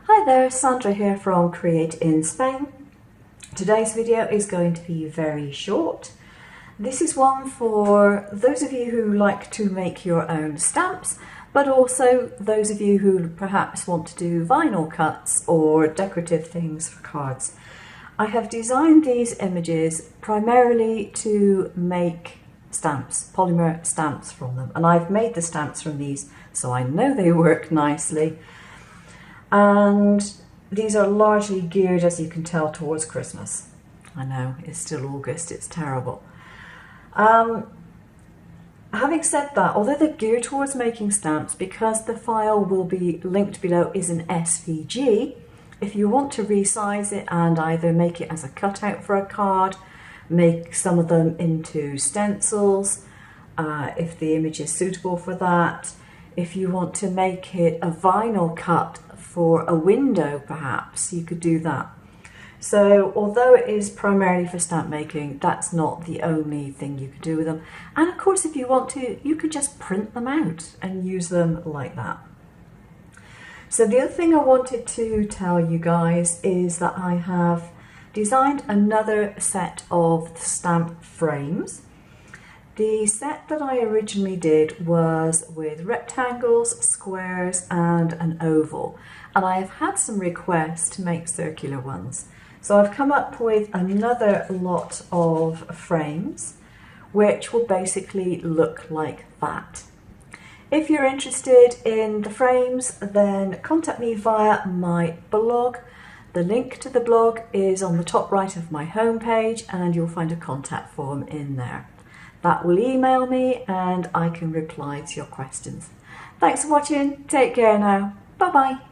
Hi there, Sandra here from Create in Spain. Today's video is going to be very short. This is one for those of you who like to make your own stamps, but also those of you who perhaps want to do vinyl cuts or decorative things for cards. I have designed these images primarily to make stamps, polymer stamps from them, and I've made the stamps from these so I know they work nicely. And these are largely geared, as you can tell, towards Christmas. I know, it's still August, it's terrible. Having said that, although they're geared towards making stamps, because the file will be linked below is an SVG, if you want to resize it and either make it as a cutout for a card, make some of them into stencils, if the image is suitable for that, if you want to make it a vinyl cut for a window perhaps, you could do that. So although it is primarily for stamp making, that's not the only thing you could do with them. And of course, if you want to, you could just print them out and use them like that. So the other thing I wanted to tell you guys is that I have designed another set of stamp frames. The set that I originally did was with rectangles, squares and an oval, and I have had some requests to make circular ones. So I've come up with another lot of frames which will basically look like that. If you're interested in the frames, then contact me via my blog. The link to the blog is on the top right of my homepage and you'll find a contact form in there. That will email me and I can reply to your questions. Thanks for watching. Take care now. Bye bye.